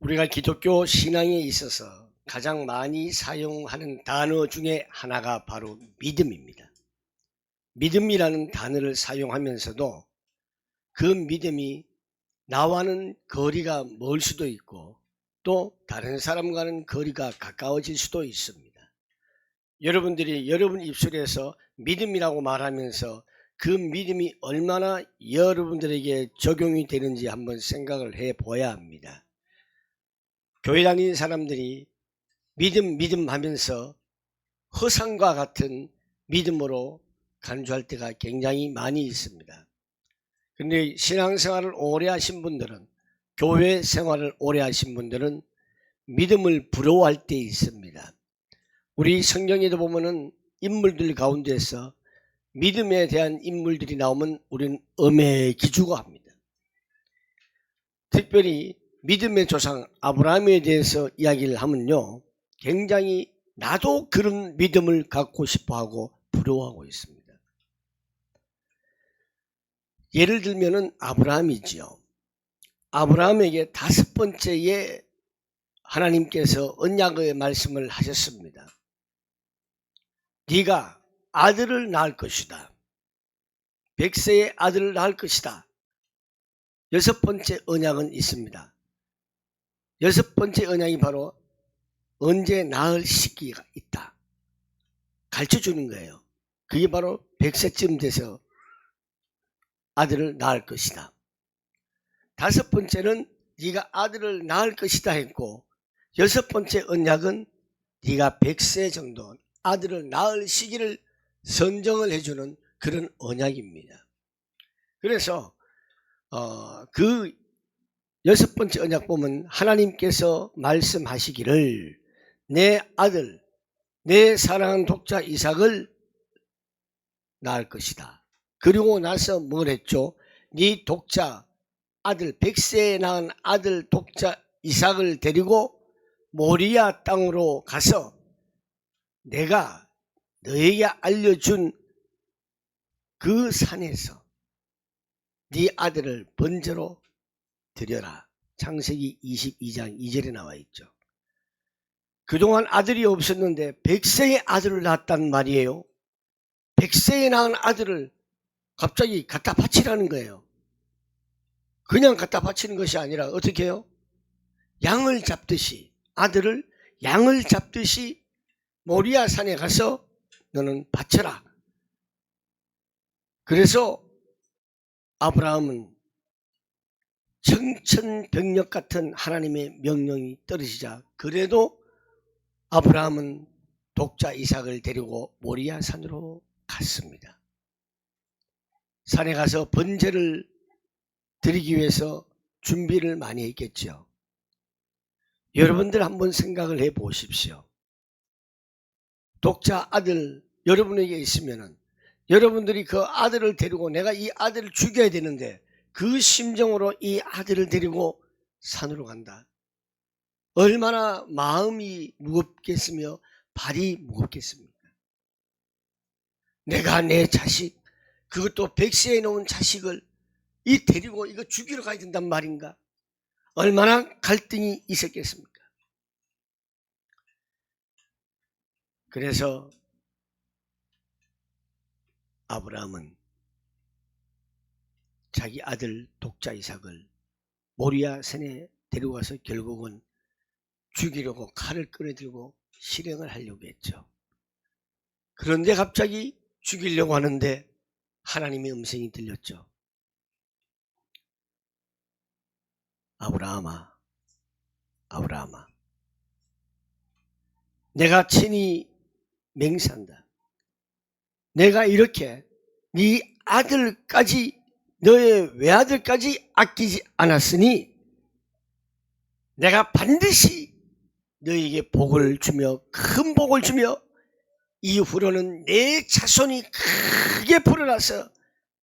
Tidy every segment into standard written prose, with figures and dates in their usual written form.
우리가 기독교 신앙에 있어서 가장 많이 사용하는 단어 중에 하나가 바로 믿음입니다. 믿음이라는 단어를 사용하면서도 그 믿음이 나와는 거리가 멀 수도 있고 또 다른 사람과는 거리가 가까워질 수도 있습니다. 여러분들이 여러분 입술에서 믿음이라고 말하면서 그 믿음이 얼마나 여러분들에게 적용이 되는지 한번 생각을 해 보아야 합니다. 교회 다니는 사람들이 믿음 하면서 허상과 같은 믿음으로 간주할 때가 굉장히 많이 있습니다. 그런데 신앙생활을 오래 하신 분들은, 교회 생활을 오래 하신 분들은 믿음을 부러워할 때 있습니다. 우리 성경에도 보면은 인물들 가운데서 믿음에 대한 인물들이 나오면 우리는 기죽어 합니다. 특별히 믿음의 조상 아브라함에 대해서 이야기를 하면요, 굉장히 나도 그런 믿음을 갖고 싶어하고 부러워하고 있습니다. 예를 들면은 아브라함이지요. 아브라함에게 5번째에 하나님께서 언약의 말씀을 하셨습니다. 네가 아들을 낳을 것이다. 100세의 아들을 낳을 것이다. 6번째 언약은 있습니다. 6번째 언약이 바로 언제 낳을 시기가 있다. 가르쳐주는 거예요. 그게 바로 100세쯤 돼서 아들을 낳을 것이다. 5번째는 네가 아들을 낳을 것이다 했고, 6번째 언약은 네가 100세 정도 아들을 낳을 시기를 선정을 해주는 그런 언약입니다. 그래서 그 6번째 언약 보면 하나님께서 말씀하시기를 내 아들, 내 사랑하는 독자 이삭을 낳을 것이다. 그리고 나서 뭘 했죠? 네 독자 아들, 100세에 낳은 아들 독자 이삭을 데리고 모리아 땅으로 가서 내가 너에게 알려준 그 산에서 네 아들을 번제로 드려라. 창세기 22장 2절에 나와 있죠. 그동안 아들이 없었는데 100세의 아들을 낳았단 말이에요. 100세에 낳은 아들을 갑자기 갖다 바치라는 거예요. 그냥 갖다 바치는 것이 아니라 어떻게 해요? 양을 잡듯이, 아들을 양을 잡듯이 모리아 산에 가서 너는 바쳐라. 그래서 아브라함은 청천벽력 같은 하나님의 명령이 떨어지자 그래도 아브라함은 독자 이삭을 데리고 모리아 산으로 갔습니다. 산에 가서 번제를 드리기 위해서 준비를 많이 했겠죠. 여러분들 한번 생각을 해 보십시오. 독자 아들 여러분에게 있으면은 여러분들이 그 아들을 데리고 내가 이 아들을 죽여야 되는데 그 심정으로 이 아들을 데리고 산으로 간다. 얼마나 마음이 무겁겠으며 발이 무겁겠습니까? 내가 내 자식, 그것도 100세에 놓은 자식을 이 데리고 이거 죽이러 가야 된단 말인가? 얼마나 갈등이 있었겠습니까? 그래서 아브라함은 자기 아들 독자 이삭을 모리아 산에 데려가서 결국은 죽이려고 칼을 꺼내들고 실행을 하려고 했죠. 그런데 갑자기 죽이려고 하는데 하나님의 음성이 들렸죠. 아브라함아, 아브라함아, 내가 친히 맹세한다. 내가 이렇게 네 아들까지, 너의 외아들까지 아끼지 않았으니 내가 반드시 너에게 복을 주며 큰 복을 주며 이후로는 내 자손이 크게 불어나서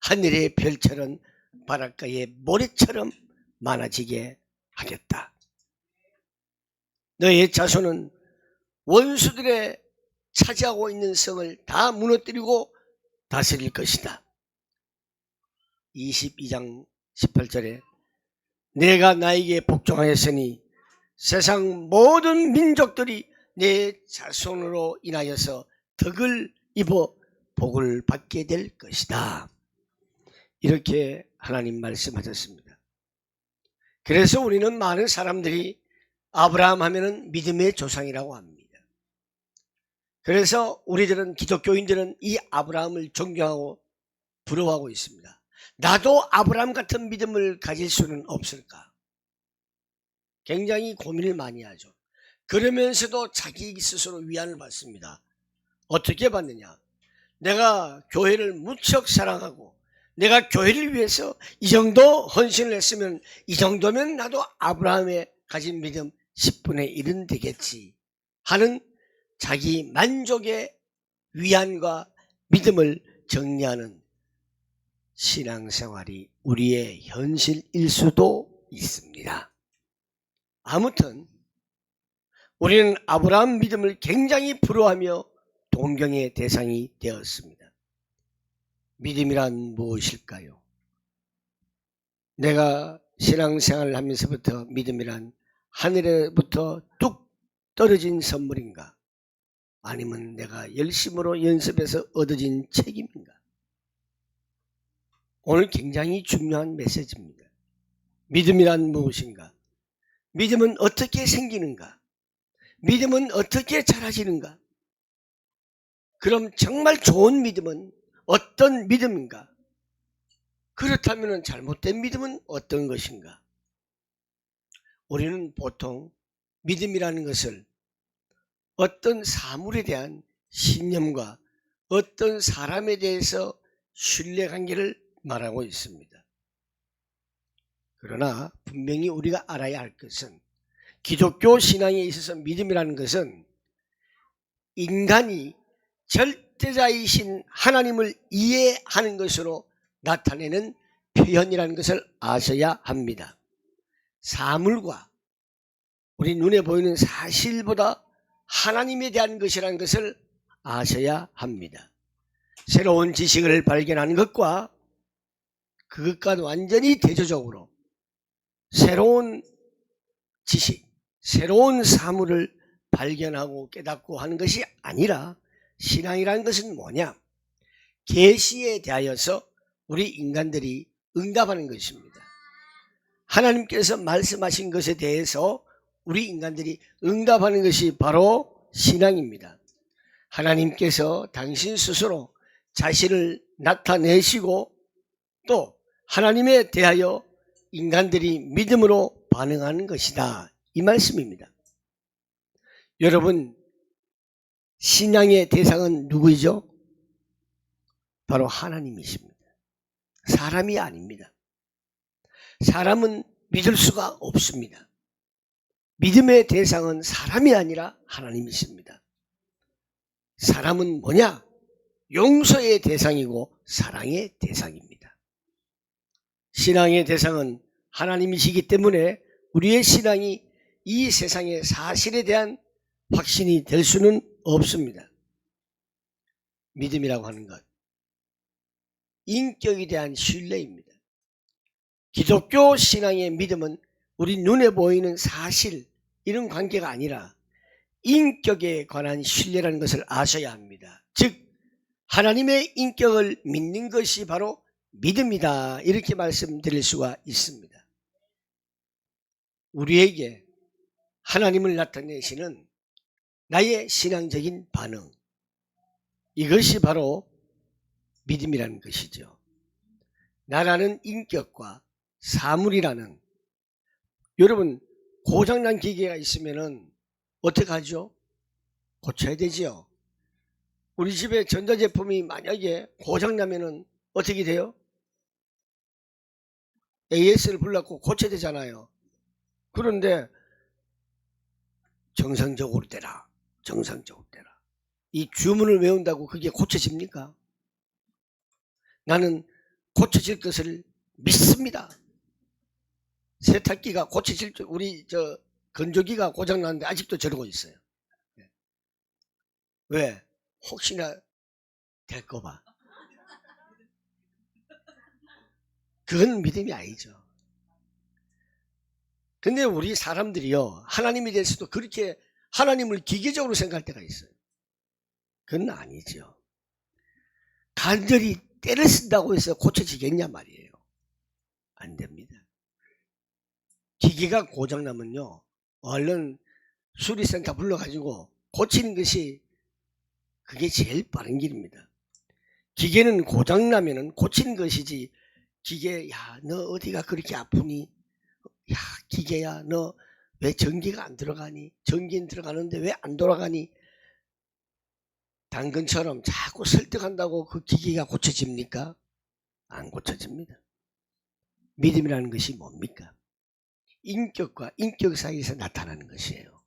하늘의 별처럼 바닷가의 모래처럼 많아지게 하겠다. 너의 자손은 원수들의 차지하고 있는 성을 다 무너뜨리고 다스릴 것이다. 22장 18절에 내가 나에게 복종하였으니 세상 모든 민족들이 내 자손으로 인하여서 덕을 입어 복을 받게 될 것이다. 이렇게 하나님 말씀하셨습니다. 그래서 우리는 많은 사람들이 아브라함 하면은 믿음의 조상이라고 합니다. 그래서 우리들은 기독교인들은 이 아브라함을 존경하고 부러워하고 있습니다. 나도 아브라함 같은 믿음을 가질 수는 없을까? 굉장히 고민을 많이 하죠. 그러면서도 자기 스스로 위안을 받습니다. 어떻게 받느냐? 내가 교회를 무척 사랑하고 내가 교회를 위해서 이 정도 헌신을 했으면 이 정도면 나도 아브라함의 가진 믿음 10분의 1은 되겠지 하는 자기 만족의 위안과 믿음을 정리하는 신앙생활이 우리의 현실일 수도 있습니다. 아무튼 우리는 아브라함 믿음을 굉장히 부러워하며 동경의 대상이 되었습니다. 믿음이란 무엇일까요? 내가 신앙생활을 하면서부터 믿음이란 하늘에부터 뚝 떨어진 선물인가? 아니면 내가 열심으로 연습해서 얻어진 책임인가? 오늘 굉장히 중요한 메시지입니다. 믿음이란 무엇인가? 믿음은 어떻게 생기는가? 믿음은 어떻게 자라지는가? 그럼 정말 좋은 믿음은 어떤 믿음인가? 그렇다면 잘못된 믿음은 어떤 것인가? 우리는 보통 믿음이라는 것을 어떤 사물에 대한 신념과 어떤 사람에 대해서 신뢰관계를 말하고 있습니다. 그러나 분명히 우리가 알아야 할 것은 기독교 신앙에 있어서 믿음이라는 것은 인간이 절대자이신 하나님을 이해하는 것으로 나타내는 표현이라는 것을 아셔야 합니다. 사물과 우리 눈에 보이는 사실보다 하나님에 대한 것이라는 것을 아셔야 합니다. 새로운 지식을 발견하는 것과 그것과 완전히 대조적으로 새로운 지식, 새로운 사물을 발견하고 깨닫고 하는 것이 아니라 신앙이라는 것은 뭐냐? 계시에 대하여서 우리 인간들이 응답하는 것입니다. 하나님께서 말씀하신 것에 대해서 우리 인간들이 응답하는 것이 바로 신앙입니다. 하나님께서 당신 스스로 자신을 나타내시고 또 하나님에 대하여 인간들이 믿음으로 반응하는 것이다. 이 말씀입니다. 여러분, 신앙의 대상은 누구이죠? 바로 하나님이십니다. 사람이 아닙니다. 사람은 믿을 수가 없습니다. 믿음의 대상은 사람이 아니라 하나님이십니다. 사람은 뭐냐? 용서의 대상이고 사랑의 대상입니다. 신앙의 대상은 하나님이시기 때문에 우리의 신앙이 이 세상의 사실에 대한 확신이 될 수는 없습니다. 믿음이라고 하는 것, 인격에 대한 신뢰입니다. 기독교 신앙의 믿음은 우리 눈에 보이는 사실, 이런 관계가 아니라 인격에 관한 신뢰라는 것을 아셔야 합니다. 즉 하나님의 인격을 믿는 것이 바로 믿음이다, 이렇게 말씀드릴 수가 있습니다. 우리에게 하나님을 나타내시는 나의 신앙적인 반응, 이것이 바로 믿음이라는 것이죠. 나라는 인격과 사물이라는, 여러분 고장난 기계가 있으면 어떻게 하죠? 고쳐야 되지요. 우리 집에 전자제품이 만약에 고장나면 어떻게 돼요? AS를 불러갖고 고쳐야 되잖아요. 그런데 정상적으로 되라, 정상적으로 되라, 이 주문을 외운다고 그게 고쳐집니까? 나는 고쳐질 것을 믿습니다. 세탁기가 고쳐질 줄, 우리 건조기가 고장났는데 아직도 저러고 있어요. 왜? 혹시나 될까봐. 그건 믿음이 아니죠. 근데 우리 사람들이요, 하나님에 대해서도 그렇게 하나님을 기계적으로 생각할 때가 있어요. 그건 아니죠. 간절히 때를 쓴다고 해서 고쳐지겠냐 말이에요. 안 됩니다. 기계가 고장나면요, 얼른 수리센터 불러가지고 고치는 것이 그게 제일 빠른 길입니다. 기계는 고장나면은 고치는 것이지, 기계, 야, 너 어디가 그렇게 아프니? 야, 기계야, 너 왜 전기가 안 들어가니? 전기는 들어가는데 왜 안 돌아가니? 당근처럼 자꾸 설득한다고 그 기계가 고쳐집니까? 안 고쳐집니다. 믿음이라는 것이 뭡니까? 인격과 인격 사이에서 나타나는 것이에요.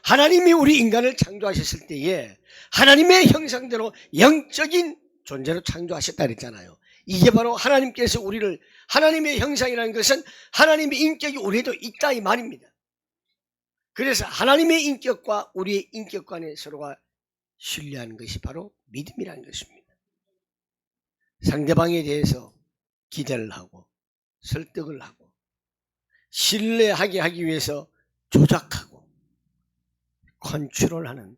하나님이 우리 인간을 창조하셨을 때에 하나님의 형상대로 영적인 존재로 창조하셨다 그랬잖아요. 이게 바로 하나님께서 우리를, 하나님의 형상이라는 것은 하나님의 인격이 우리에도 있다 이 말입니다. 그래서 하나님의 인격과 우리의 인격 간에 서로가 신뢰하는 것이 바로 믿음이라는 것입니다. 상대방에 대해서 기대를 하고 설득을 하고 신뢰하게 하기 위해서 조작하고 컨트롤하는,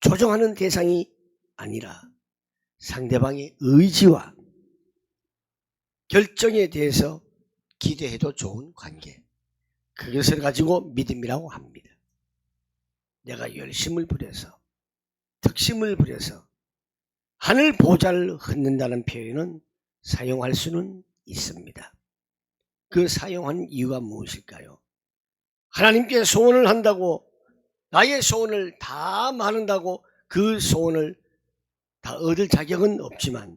조종하는 대상이 아니라 상대방의 의지와 결정에 대해서 기대해도 좋은 관계, 그것을 가지고 믿음이라고 합니다. 내가 열심을 부려서, 특심을 부려서 하늘 보좌를 흩는다는 표현은 사용할 수는 있습니다. 그 사용한 이유가 무엇일까요? 하나님께 소원을 한다고, 나의 소원을 다 많은다고 그 소원을 다 얻을 자격은 없지만,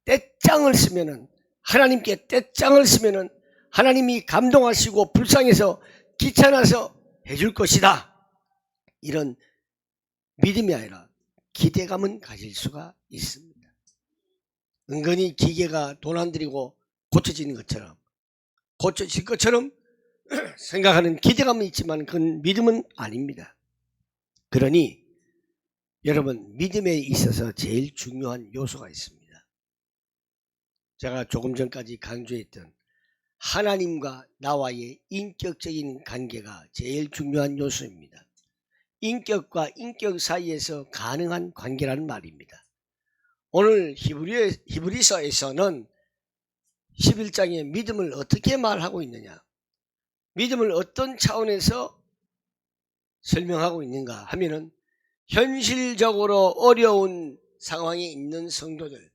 떼짱을 쓰면은, 하나님께 떼짱을 쓰면은 하나님이 감동하시고 불쌍해서 귀찮아서 해줄 것이다, 이런 믿음이 아니라 기대감은 가질 수가 있습니다. 은근히 기계가 돈 안 들이고 고쳐지는 것처럼, 고쳐질 것처럼 생각하는 기대감은 있지만 그건 믿음은 아닙니다. 그러니 여러분, 믿음에 있어서 제일 중요한 요소가 있습니다. 제가 조금 전까지 강조했던 하나님과 나와의 인격적인 관계가 제일 중요한 요소입니다. 인격과 인격 사이에서 가능한 관계라는 말입니다. 오늘 히브리서에서는 11장에 믿음을 어떻게 말하고 있느냐, 믿음을 어떤 차원에서 설명하고 있는가 하면은, 현실적으로 어려운 상황에 있는 성도들,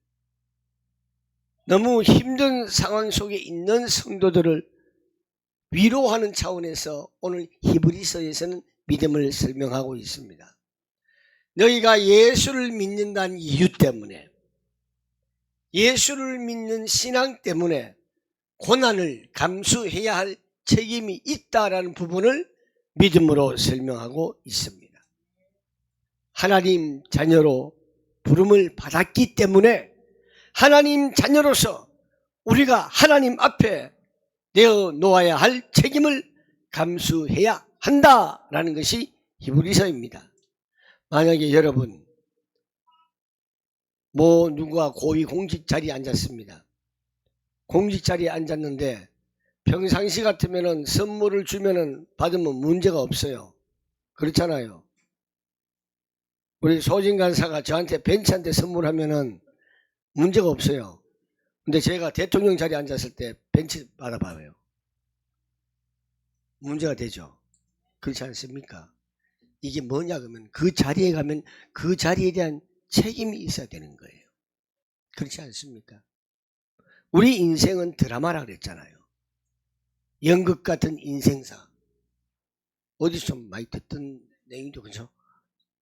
너무 힘든 상황 속에 있는 성도들을 위로하는 차원에서 오늘 히브리서에서는 믿음을 설명하고 있습니다. 너희가 예수를 믿는다는 이유 때문에, 예수를 믿는 신앙 때문에 고난을 감수해야 할 책임이 있다라는 부분을 믿음으로 설명하고 있습니다. 하나님 자녀로 부름을 받았기 때문에 하나님 자녀로서 우리가 하나님 앞에 내어놓아야 할 책임을 감수해야 한다라는 것이 히브리서입니다. 만약에 여러분, 누가 고위 공직 자리에 앉았습니다. 공직 자리에 앉았는데 평상시 같으면은 선물을 주면은 받으면 문제가 없어요. 그렇잖아요. 우리 소진 간사가 저한테 벤치한테 선물하면은 문제가 없어요. 근데 제가 대통령 자리에 앉았을 때 벤치 받아봐요. 문제가 되죠. 그렇지 않습니까? 이게 뭐냐 그러면 그 자리에 가면 그 자리에 대한 책임이 있어야 되는 거예요. 그렇지 않습니까? 우리 인생은 드라마라 그랬잖아요. 연극 같은 인생사. 어디서 좀 많이 듣던 내용이죠, 그죠?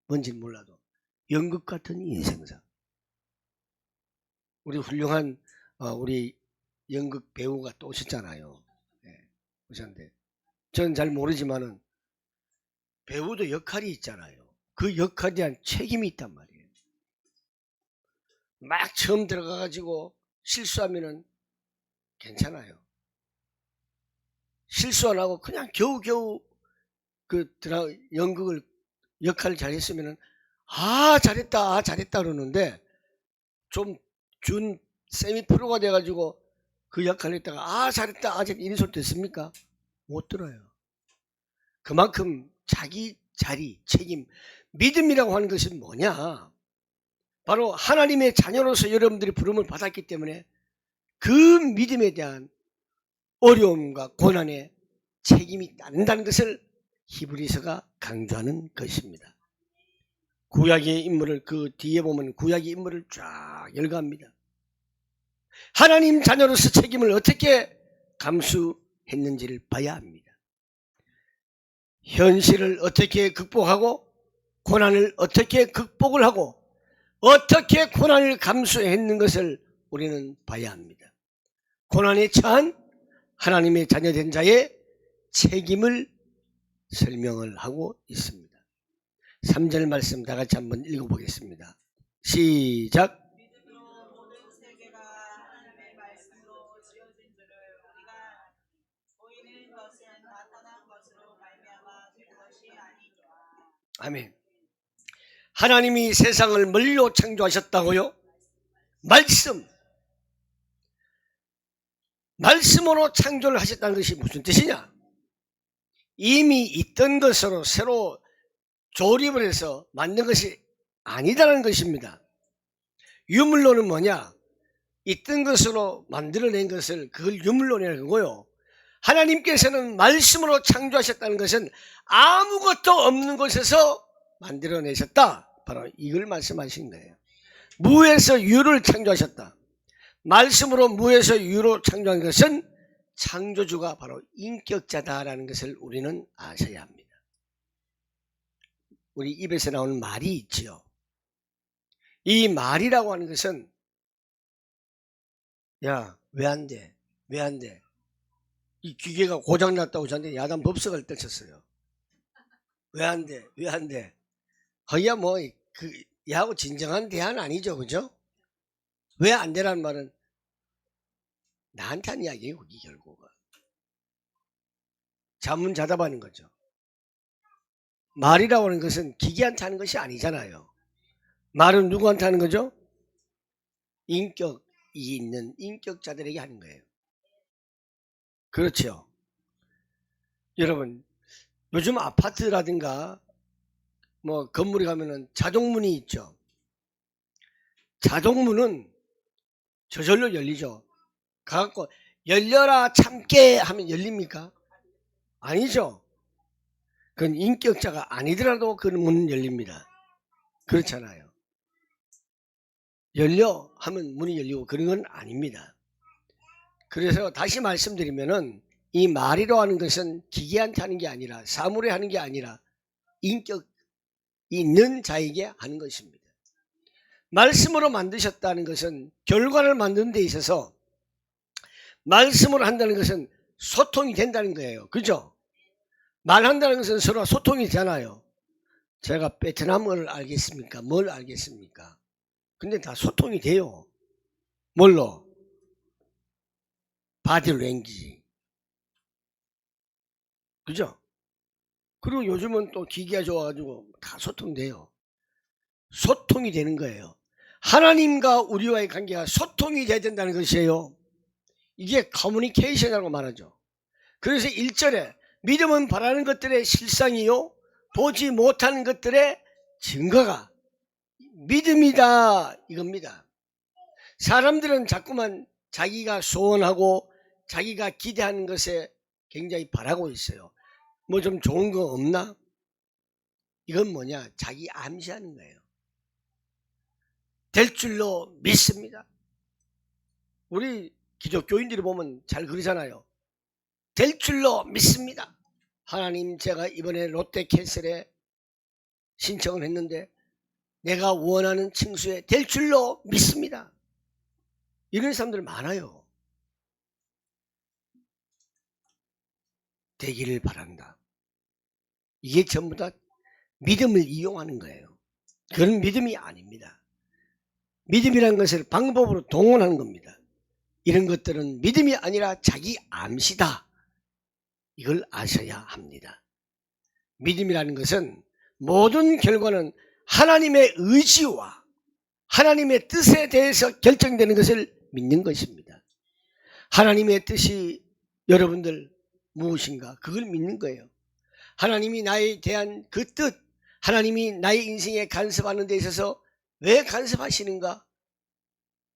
뭔지는 몰라도 연극 같은 인생사. 우리 훌륭한 우리 연극 배우가 또 오셨잖아요. 네, 오셨는데 저는 잘 모르지만은 배우도 역할이 있잖아요. 그 역할에 대한 책임이 있단 말이에요. 막 처음 들어가가지고 실수하면은 괜찮아요. 실수 안 하고 그냥 겨우겨우 그 연극을 역할을 잘했으면은 잘했다 그러는데, 좀 준 세미 프로가 돼가지고 그 역할을 했다가 잘했다 이런 소리 됐습니까? 못 들어요. 그만큼 자기 자리, 책임, 믿음이라고 하는 것이 뭐냐? 바로 하나님의 자녀로서 여러분들이 부름을 받았기 때문에 그 믿음에 대한 어려움과 고난에 책임이 따른다는 것을 히브리서가 강조하는 것입니다. 구약의 인물을 그 뒤에 보면 구약의 인물을 쫙 열거합니다. 하나님 자녀로서 책임을 어떻게 감수했는지를 봐야 합니다. 현실을 어떻게 극복하고 고난을 어떻게 극복을 하고 어떻게 고난을 감수했는 것을 우리는 봐야 합니다. 고난에 처한 하나님의 자녀된 자의 책임을 설명을 하고 있습니다. 3절 말씀 다 같이 한번 읽어보겠습니다. 시작. 믿음으로 모든 세계가 하나님의 말씀으로 지어진 줄을 우리가 보이는 것은 나타난 것으로 말미암아 된 것이 아니니라. 아멘. 하나님이 세상을 뭘로 창조하셨다고요? 말씀으로 창조를 하셨다는 것이 무슨 뜻이냐? 이미 있던 것으로 새로 조립을 해서 만든 것이 아니다라는 것입니다. 유물론은 뭐냐? 있던 것으로 만들어낸 것을 그걸 유물론이라는 거고요. 하나님께서는 말씀으로 창조하셨다는 것은 아무것도 없는 곳에서 만들어내셨다. 바로 이걸 말씀하신 거예요. 무에서 유를 창조하셨다. 말씀으로 무에서 유로 창조한 것은 창조주가 바로 인격자다라는 것을 우리는 아셔야 합니다. 우리 입에서 나오는 말이 있지요. 이 말이라고 하는 것은 야, 왜 안 돼? 왜 안 돼? 이 기계가 고장났다고 저한테 야단 법석을 떨쳤어요. 왜 안 돼? 왜 안 돼? 거기야 뭐 야하고 진정한 대화는 아니죠. 그죠? 왜 안 되라는 말은 나한테 한 이야기예요. 그게 결국은. 자문자답하는 거죠. 말이라고 하는 것은 기계한테 하는 것이 아니잖아요. 말은 누구한테 하는 거죠? 인격이 있는 인격자들에게 하는 거예요. 그렇죠. 여러분, 요즘 아파트라든가 뭐 건물에 가면은 자동문이 있죠. 자동문은 저절로 열리죠. 가갖고 열려라 참깨 하면 열립니까? 아니죠. 그건 인격자가 아니더라도 그 문은 열립니다. 그렇잖아요. 열려 하면 문이 열리고 그런 건 아닙니다. 그래서 다시 말씀드리면은 이 말이라고 하는 것은 기계한테 하는 게 아니라 사물에 하는 게 아니라 인격이 있는 자에게 하는 것입니다. 말씀으로 만드셨다는 것은 결과를 만드는 데 있어서 말씀으로 한다는 것은 소통이 된다는 거예요. 그죠? 말한다는 것은 서로 소통이 되잖아요. 제가 베트남어를 알겠습니까? 뭘 알겠습니까? 근데 다 소통이 돼요. 뭘로? 바디 랭귀지. 그죠? 그리고 요즘은 또 기계가 좋아가지고 다 소통돼요. 소통이 되는 거예요. 하나님과 우리와의 관계가 소통이 돼야 된다는 것이에요. 이게 커뮤니케이션이라고 말하죠. 그래서 1절에 믿음은 바라는 것들의 실상이요 보지 못하는 것들의 증거가 믿음이다 이겁니다. 사람들은 자꾸만 자기가 소원하고 자기가 기대하는 것에 굉장히 바라고 있어요. 뭐 좀 좋은 거 없나? 이건 뭐냐? 자기 암시하는 거예요. 될 줄로 믿습니다. 우리 기독교인들이 보면 잘 그러잖아요. 될 줄로 믿습니다. 하나님, 제가 이번에 롯데캐슬에 신청을 했는데 내가 원하는 층수에 될 줄로 믿습니다. 이런 사람들 많아요. 되기를 바란다. 이게 전부 다 믿음을 이용하는 거예요. 그건 믿음이 아닙니다. 믿음이라는 것을 방법으로 동원하는 겁니다. 이런 것들은 믿음이 아니라 자기 암시다. 이걸 아셔야 합니다. 믿음이라는 것은 모든 결과는 하나님의 의지와 하나님의 뜻에 대해서 결정되는 것을 믿는 것입니다. 하나님의 뜻이 여러분들 무엇인가 그걸 믿는 거예요. 하나님이 나에 대한 그 뜻, 하나님이 나의 인생에 간섭하는 데 있어서 왜 간섭하시는가,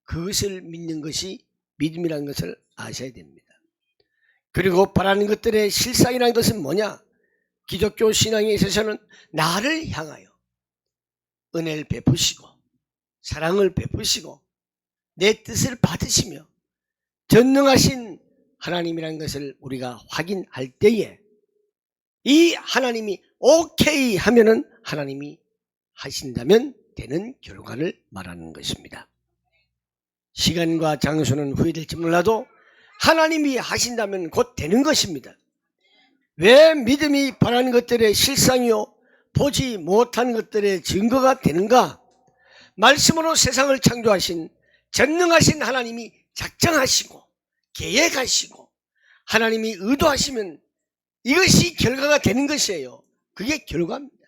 그것을 믿는 것이 믿음이라는 것을 아셔야 됩니다. 그리고 바라는 것들의 실상이라는 것은 뭐냐? 기독교 신앙에 있어서는 나를 향하여 은혜를 베푸시고 사랑을 베푸시고 내 뜻을 받으시며 전능하신 하나님이라는 것을 우리가 확인할 때에 이 하나님이 오케이 하면은 하나님이 하신다면 되는 결과를 말하는 것입니다. 시간과 장소는 후회될지 몰라도 하나님이 하신다면 곧 되는 것입니다. 왜 믿음이 바라는 것들의 실상이요 보지 못한 것들의 증거가 되는가? 말씀으로 세상을 창조하신 전능하신 하나님이 작정하시고 계획하시고 하나님이 의도하시면 이것이 결과가 되는 것이에요. 그게 결과입니다.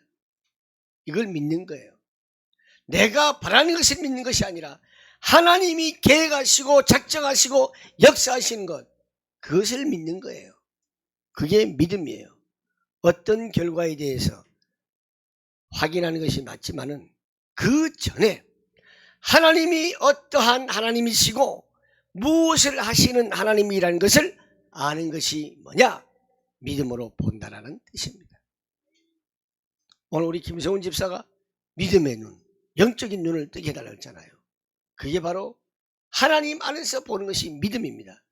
이걸 믿는 거예요. 내가 바라는 것을 믿는 것이 아니라 하나님이 계획하시고 작정하시고 역사하시는 것, 그것을 믿는 거예요. 그게 믿음이에요. 어떤 결과에 대해서 확인하는 것이 맞지만은 그 전에 하나님이 어떠한 하나님이시고 무엇을 하시는 하나님이라는 것을 아는 것이 뭐냐? 믿음으로 본다라는 뜻입니다. 오늘 우리 김성훈 집사가 믿음의 눈, 영적인 눈을 뜨게 해달라고 했잖아요. 그게 바로 하나님 안에서 보는 것이 믿음입니다.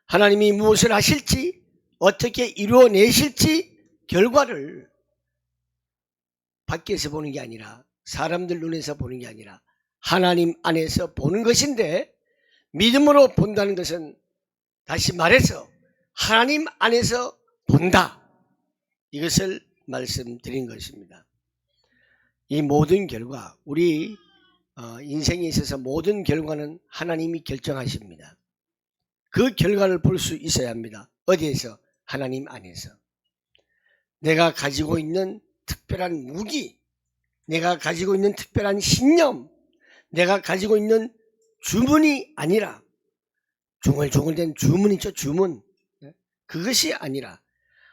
하나님이 무엇을 하실지, 어떻게 이루어내실지 결과를 밖에서 보는 게 아니라, 사람들 눈에서 보는 게 아니라 하나님 안에서 보는 것인데, 믿음으로 본다는 것은 다시 말해서 하나님 안에서 본다, 이것을 말씀드린 것입니다. 이 모든 결과, 우리 인생에 있어서 모든 결과는 하나님이 결정하십니다. 그 결과를 볼 수 있어야 합니다. 어디에서? 하나님 안에서. 내가 가지고 있는 특별한 무기, 내가 가지고 있는 특별한 신념, 내가 가지고 있는 주문이 아니라, 중얼중얼된 주문이죠, 주문. 그것이 아니라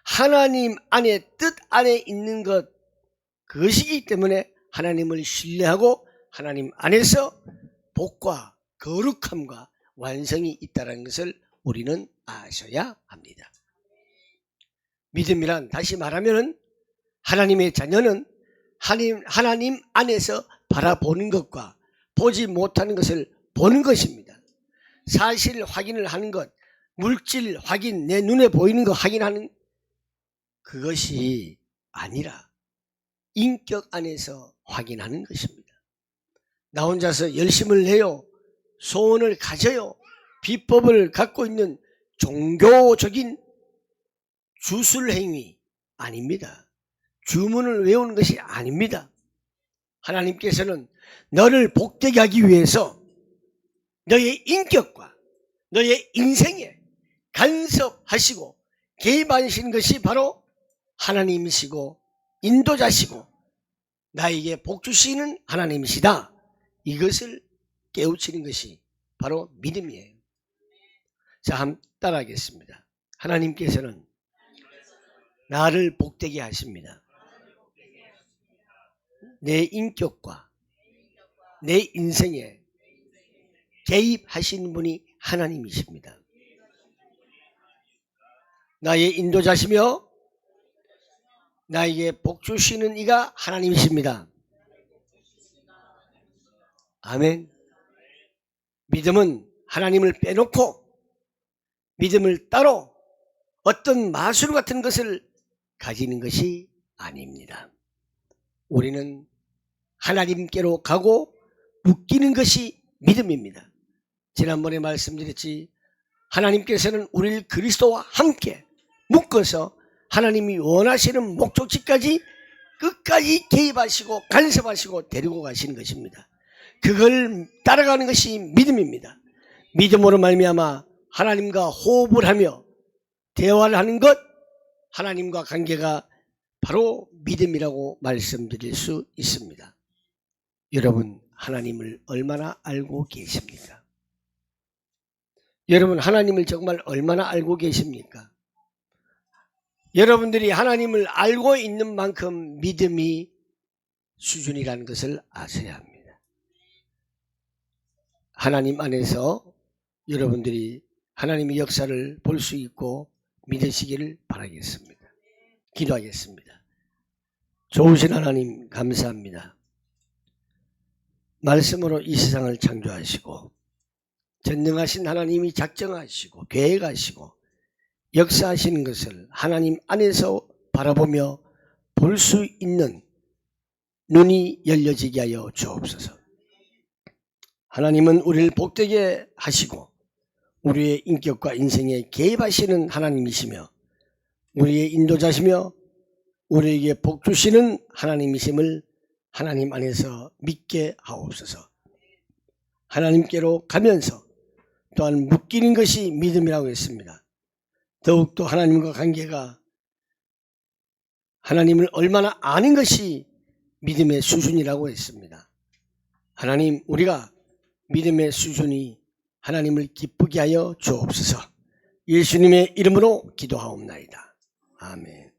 하나님 안에, 뜻 안에 있는 것, 그것이기 때문에 하나님을 신뢰하고 하나님 안에서 복과 거룩함과 완성이 있다는 것을 우리는 아셔야 합니다. 믿음이란, 다시 말하면 하나님의 자녀는 하나님 안에서 바라보는 것과 보지 못하는 것을 보는 것입니다. 사실 확인을 하는 것, 물질 확인, 내 눈에 보이는 거 확인하는 그것이 아니라 인격 안에서 확인하는 것입니다. 나 혼자서 열심을 내요, 소원을 가져요, 비법을 갖고 있는 종교적인 주술행위 아닙니다. 주문을 외우는 것이 아닙니다. 하나님께서는 너를 복되게 하기 위해서 너의 인격과 너의 인생에 간섭하시고 개입하시는 것이 바로 하나님이시고 인도자시고 나에게 복 주시는 하나님이시다, 이것을 깨우치는 것이 바로 믿음이에요. 자, 한번 따라하겠습니다. 하나님께서는 나를 복되게 하십니다. 내 인격과 내 인생에 개입하신 분이 하나님이십니다. 나의 인도자시며 나에게 복 주시는 이가 하나님이십니다. 아멘. 믿음은 하나님을 빼놓고 믿음을 따로 어떤 마술 같은 것을 가지는 것이 아닙니다. 우리는 하나님께로 가고 묶이는 것이 믿음입니다. 지난번에 말씀드렸지, 하나님께서는 우리를 그리스도와 함께 묶어서 하나님이 원하시는 목적지까지 끝까지 개입하시고 간섭하시고 데리고 가시는 것입니다. 그걸 따라가는 것이 믿음입니다. 믿음으로 말미암아 하나님과 호흡을 하며 대화를 하는 것, 하나님과 관계가 바로 믿음이라고 말씀드릴 수 있습니다. 여러분, 하나님을 얼마나 알고 계십니까? 여러분, 하나님을 정말 얼마나 알고 계십니까? 여러분들이 하나님을 알고 있는 만큼 믿음이 수준이라는 것을 아셔야 합니다. 하나님 안에서 여러분들이 하나님의 역사를 볼 수 있고 믿으시기를 바라겠습니다. 기도하겠습니다. 좋으신 하나님 감사합니다. 말씀으로 이 세상을 창조하시고 전능하신 하나님이 작정하시고 계획하시고 역사하시는 것을 하나님 안에서 바라보며 볼 수 있는 눈이 열려지게 하여 주옵소서. 하나님은 우리를 복되게 하시고 우리의 인격과 인생에 개입하시는 하나님이시며 우리의 인도자시며 우리에게 복 주시는 하나님이심을 하나님 안에서 믿게 하옵소서. 하나님께로 가면서 또한 묶이는 것이 믿음이라고 했습니다. 더욱더 하나님과 관계가 하나님을 얼마나 아는 것이 믿음의 수준이라고 했습니다. 하나님, 우리가 믿음의 수준이 하나님을 기쁘게 하여 주옵소서. 예수님의 이름으로 기도하옵나이다. 아멘.